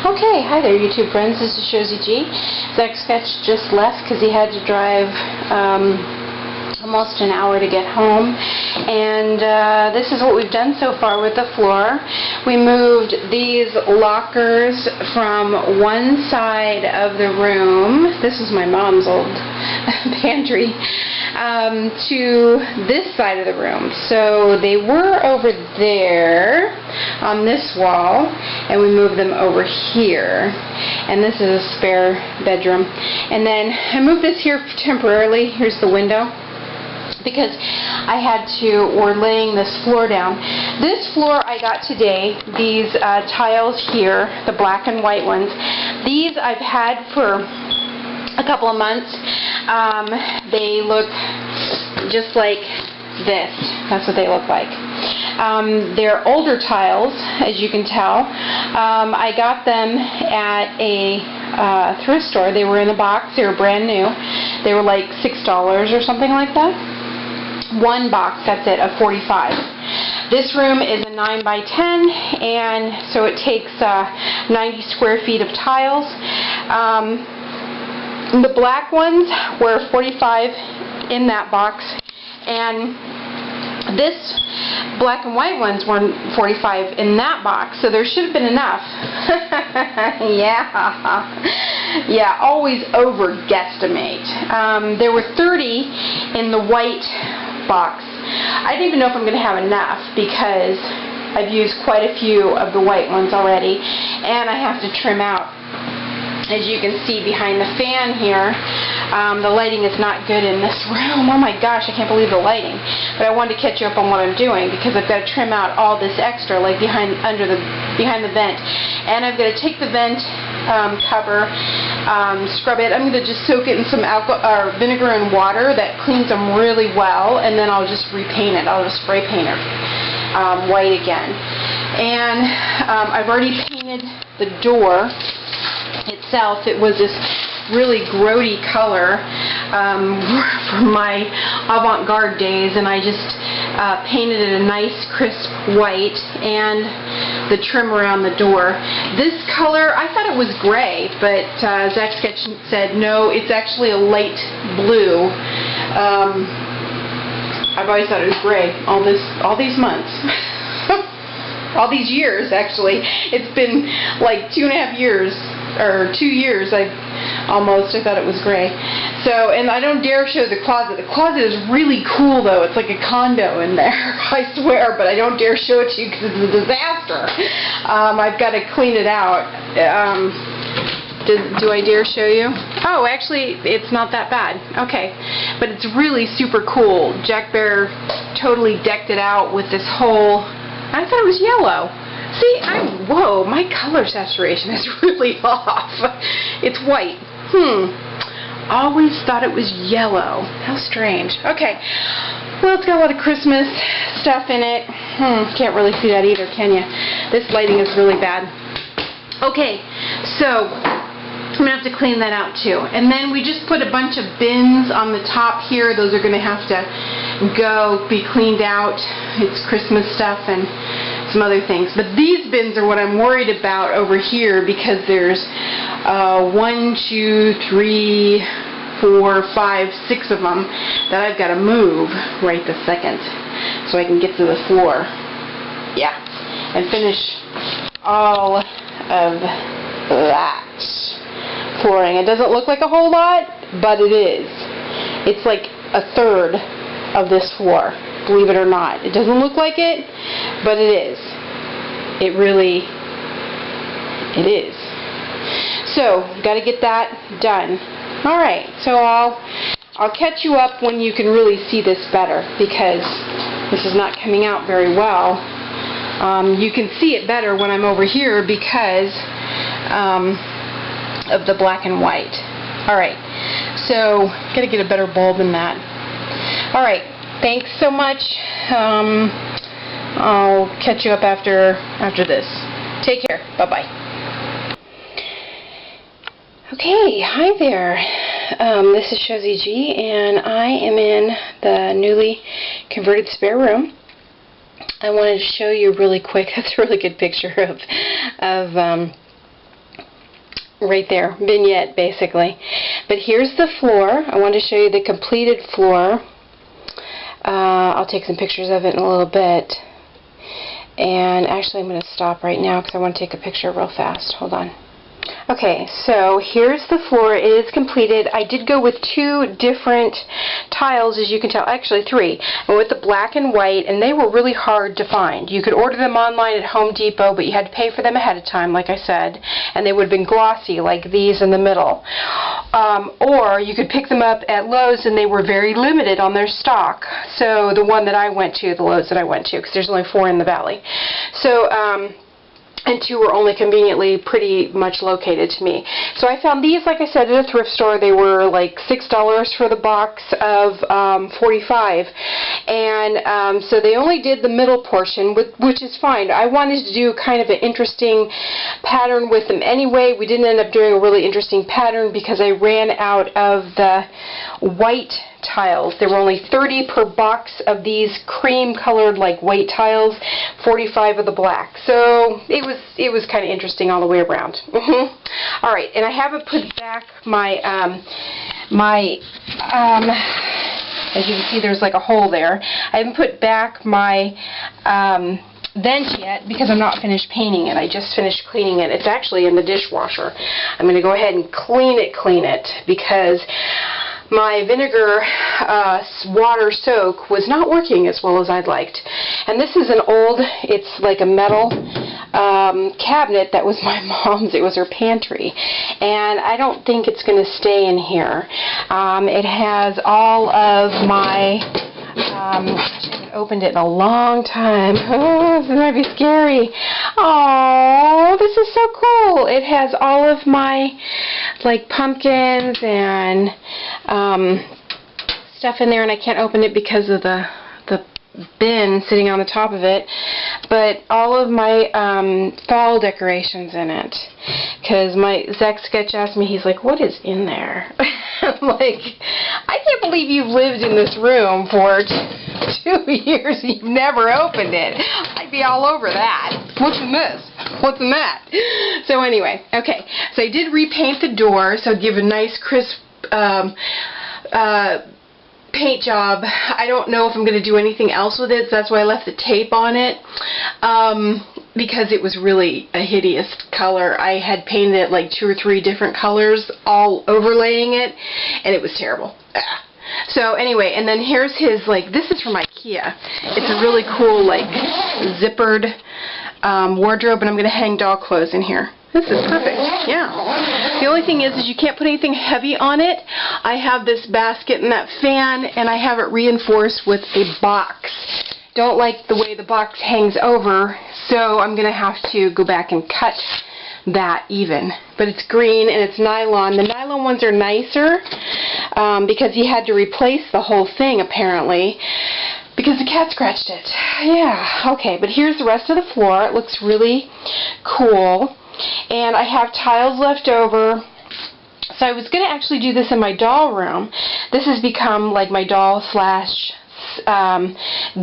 Okay, hi there YouTube friends, this is Zsa-Zsa. Zach just left because he had to drive almost an hour to get home, and this is what we've done so far with the floor. We moved these lockers from one side of the room, this was my mom's old pantry, to this side of the room. So they were over there on this wall, and we moved them over here. And this is a spare bedroom. And then I moved this here temporarily. Here's the window, because we're laying this floor down. This floor I got today, these tiles here, the black and white ones. These I've had for a couple of months. They look just like this. That's what they look like. They're older tiles, as you can tell. I got them at a thrift store. They were in a box. They were brand new. They were like $6 or something like that. One box, that's it, of 45. This room is a 9 by 10, and so it takes 90 square feet of tiles. The black ones were 45 in that box, and this black and white ones were 45 in that box, so there should have been enough. Yeah, always over guesstimate. There were 30 in the white box. I don't even know if I'm going to have enough, because I've used quite a few of the white ones already, and I have to trim out. As you can see behind the fan here, the lighting is not good in this room. Oh my gosh, I can't believe the lighting. But I wanted to catch you up on what I'm doing, because I've got to trim out all this extra, like behind the vent. And I've got to take the vent cover, scrub it. I'm going to just soak it in some vinegar and water that cleans them really well, and then I'll just repaint it. I'll just spray paint it white again. And I've already painted the door itself. It was this really grody color from my avant-garde days, and I just painted it a nice crisp white, and the trim around the door. This color, I thought it was gray, but Zach said no, it's actually a light blue. I've always thought it was gray all these months. All these years, actually. It's been like 2.5 years, or 2 years, I thought it was gray. So, and I don't dare show the closet. The closet is really cool, though. It's like a condo in there, I swear, but I don't dare show it to you because it's a disaster. I've got to clean it out. Do I dare show you? Oh, actually, it's not that bad. Okay, but it's really super cool. Jack Bear totally decked it out with this whole, I thought it was yellow. See, whoa, my color saturation is really off. It's white. Always thought it was yellow. How strange. Okay, well, it's got a lot of Christmas stuff in it. Can't really see that either, can you? This lighting is really bad. Okay, so I'm going to have to clean that out too. And then we just put a bunch of bins on the top here. Those are going to have to be cleaned out. It's Christmas stuff and some other things. But these bins are what I'm worried about over here, because there's 1, 2, 3, 4, 5, 6 of them that I've got to move right this second so I can get to the floor. Yeah. And finish all of that flooring. It doesn't look like a whole lot, but it is. It's like a third of this floor, believe it or not. It doesn't look like it, but it is. It really, it is. So, got to get that done. Alright, so I'll catch you up when you can really see this better, because this is not coming out very well. You can see it better when I'm over here because of the black and white. Alright, so got to get a better bulb than that. Alright, thanks so much. I'll catch you up after this. Take care. Bye-bye. Okay, hi there. This is Zsa-Zsa, and I am in the newly converted spare room. I wanted to show you really quick. That's a really good picture of right there, vignette basically. But here's the floor. I want to show you the completed floor. I'll take some pictures of it in a little bit. And actually I'm going to stop right now because I want to take a picture real fast. Hold on. Okay, so here's the floor. It is completed. I did go with 2 different tiles, as you can tell. Actually 3. I went with the black and white, and they were really hard to find. You could order them online at Home Depot, but you had to pay for them ahead of time, like I said, and they would have been glossy, like these in the middle. Or you could pick them up at Lowe's, and they were very limited on their stock. So the one that I went to, the Lowe's that I went to, because there's only 4 in the valley. So, and 2 were only conveniently pretty much located to me. So I found these, like I said, at a thrift store. They were like $6 for the box of 45. And so they only did the middle portion, which is fine. I wanted to do kind of an interesting pattern with them anyway. We didn't end up doing a really interesting pattern because I ran out of the white tiles. There were only 30 per box of these cream colored like white tiles, 45 of the black. So it was kind of interesting all the way around. Alright, and I haven't put back my as you can see, there's like a hole there. I haven't put back my vent yet because I'm not finished painting it. I just finished cleaning it. It's actually in the dishwasher. I'm going to go ahead and clean it because my vinegar water soak was not working as well as I'd liked. And this is an old, it's like a metal cabinet that was my mom's. It was her pantry. And I don't think it's going to stay in here. It has all of my, I haven't opened it in a long time. Oh, this might be scary. Oh, this is so cool. It has all of my like pumpkins and stuff in there, and I can't open it because of the bin sitting on the top of it, but all of my fall decorations in it, because my Zach Sketch asked me, he's like, what is in there? I'm like, I can't believe you've lived in this room for 2 years and you've never opened it. I'd be all over that. What's in this? What's in that? So anyway, okay, so I did repaint the door, so give a nice crisp paint job. I don't know if I'm going to do anything else with it, so that's why I left the tape on it, because it was really a hideous color. I had painted it like 2 or 3 different colors, all overlaying it, and it was terrible. So anyway, and then here's his, like, this is from IKEA. It's a really cool, like, zippered wardrobe, and I'm going to hang dog clothes in here. This is perfect, yeah. The only thing is you can't put anything heavy on it. I have this basket and that fan, and I have it reinforced with a box. Don't like the way the box hangs over, so I'm going to have to go back and cut that even. But it's green and it's nylon. The nylon ones are nicer because he had to replace the whole thing apparently because the cat scratched it. Yeah, okay, but here's the rest of the floor. It looks really cool. And I have tiles left over. So I was going to actually do this in my doll room. This has become like my doll slash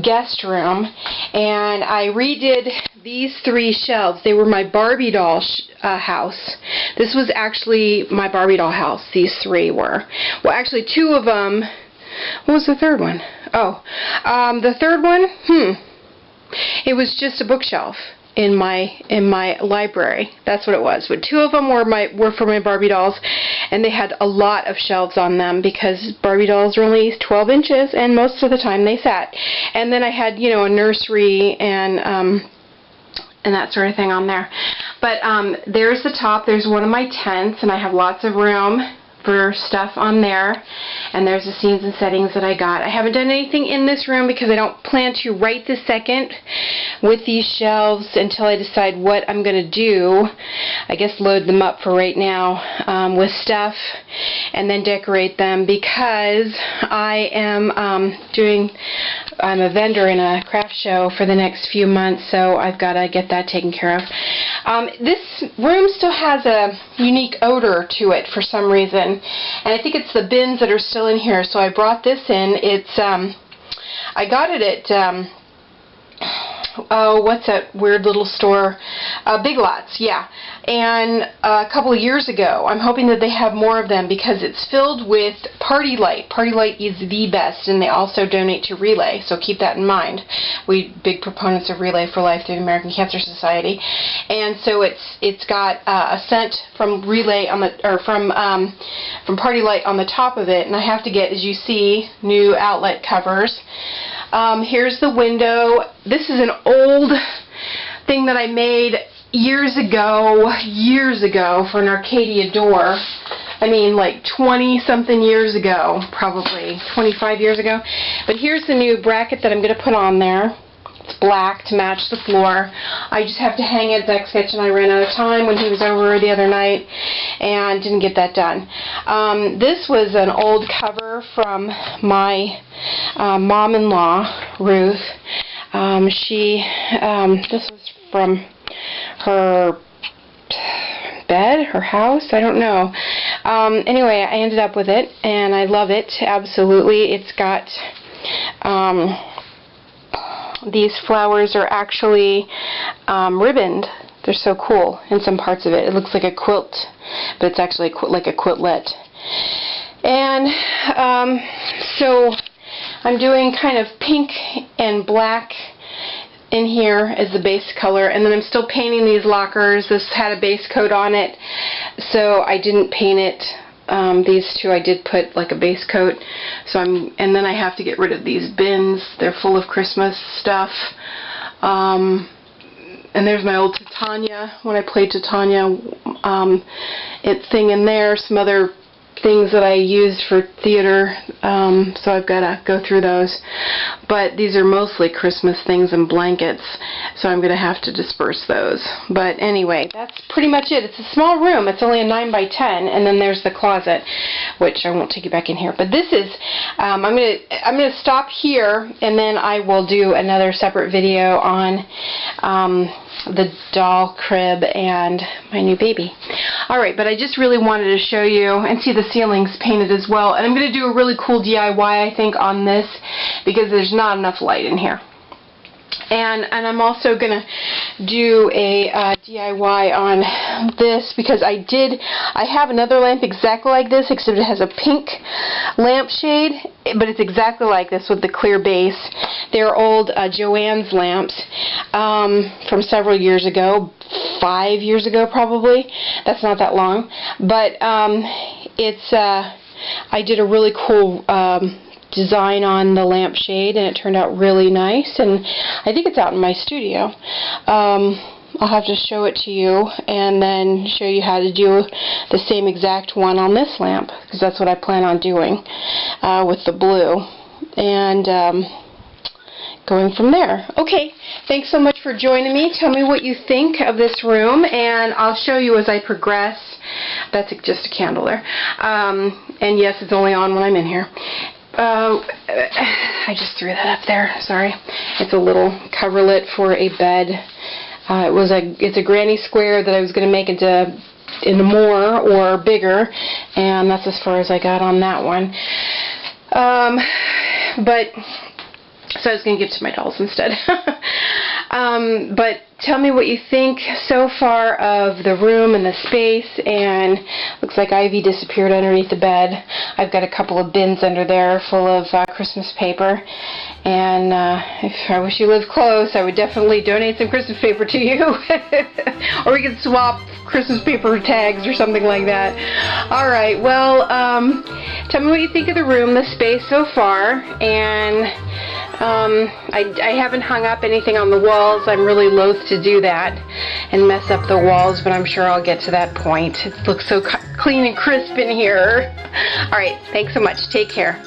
guest room. And I redid these 3 shelves. They were my Barbie doll house. This was actually my Barbie doll house. These 3 were. Well, actually 2 of them. What was the 3rd one? Oh, the 3rd one, it was just a bookshelf in my library. That's what it was. But 2 of them were for my Barbie dolls, and they had a lot of shelves on them because Barbie dolls are only 12 inches, and most of the time they sat. And then I had, you know, a nursery and that sort of thing on there. But there's the top. There's one of my tents, and I have lots of room for stuff on there, and there's the scenes and settings that I got. I haven't done anything in this room because I don't plan to right this second with these shelves until I decide what I'm going to do. I guess load them up for right now with stuff and then decorate them because I am I'm a vendor in a craft show for the next few months, so I've got to get that taken care of. This room still has a unique odor to it for some reason, and I think it's the bins that are still in here, so I brought this in. It's I got it at oh, what's that weird little store? Big Lots, yeah. And a couple of years ago, I'm hoping that they have more of them because it's filled with Party Light. Party Light is the best, and they also donate to Relay, so keep that in mind. We big proponents of Relay for Life through the American Cancer Society, and so it's got a scent from Relay on the from Party Light on the top of it, and I have to get, as you see, new outlet covers. Here's the window. This is an old thing that I made years ago for an Arcadia door. I mean, like 20-something years ago, probably 25 years ago. But here's the new bracket that I'm going to put on there. It's black to match the floor. I just have to hang it. Zach Sketch and I ran out of time when he was over the other night and didn't get that done. This was an old cover from my mom-in-law, Ruth. This was from her bed, her house, I don't know. Anyway, I ended up with it, and I love it, absolutely. It's got, these flowers are actually ribboned. They're so cool in some parts of it. It looks like a quilt, but it's actually like a quiltlet. And so I'm doing kind of pink and black in here as the base color, and then I'm still painting these lockers. This had a base coat on it, so I didn't paint it. These two I did put like a base coat, and then I have to get rid of these bins. They're full of Christmas stuff. And there's my old Titania, when I played Titania, thing in there, some other things that I used for theater, so I've got to go through those. But these are mostly Christmas things and blankets, so I'm going to have to disperse those. But anyway, that's pretty much it. It's a small room. It's only a 9 by 10, and then there's the closet, which I won't take you back in here. But this is, I'm going to stop here, and then I will do another separate video on the doll crib and my new baby. Alright, but I just really wanted to show you and see the ceilings painted as well. And I'm going to do a really cool DIY, I think, on this because there's not enough light in here. And I'm also going to do a DIY on this because I have another lamp exactly like this, except it has a pink lampshade, but it's exactly like this with the clear base. They're old Joann's lamps from several years ago, 5 years ago probably. That's not that long. But I did a really cool design on the lampshade, and it turned out really nice, and I think it's out in my studio. I'll have to show it to you and then show you how to do the same exact one on this lamp, because that's what I plan on doing with the blue, and going from there. Okay, thanks so much for joining me. Tell me what you think of this room, and I'll show you as I progress. That's just a candle there. And yes, it's only on when I'm in here. I just threw that up there, sorry. It's a little coverlet for a bed. It's a granny square that I was going to make into more or bigger, and that's as far as I got on that one. So I was going to give it to my dolls instead. But tell me what you think so far of the room and the space, and looks like Ivy disappeared underneath the bed. I've got a couple of bins under there full of Christmas paper, and if I wish you lived close, I would definitely donate some Christmas paper to you. Or we could swap Christmas paper tags or something like that. Alright, well, tell me what you think of the room, the space so far, and I haven't hung up anything on the walls. I'm really loath to do that and mess up the walls, but I'm sure I'll get to that point. It looks so clean and crisp in here. Alright, thanks so much. Take care.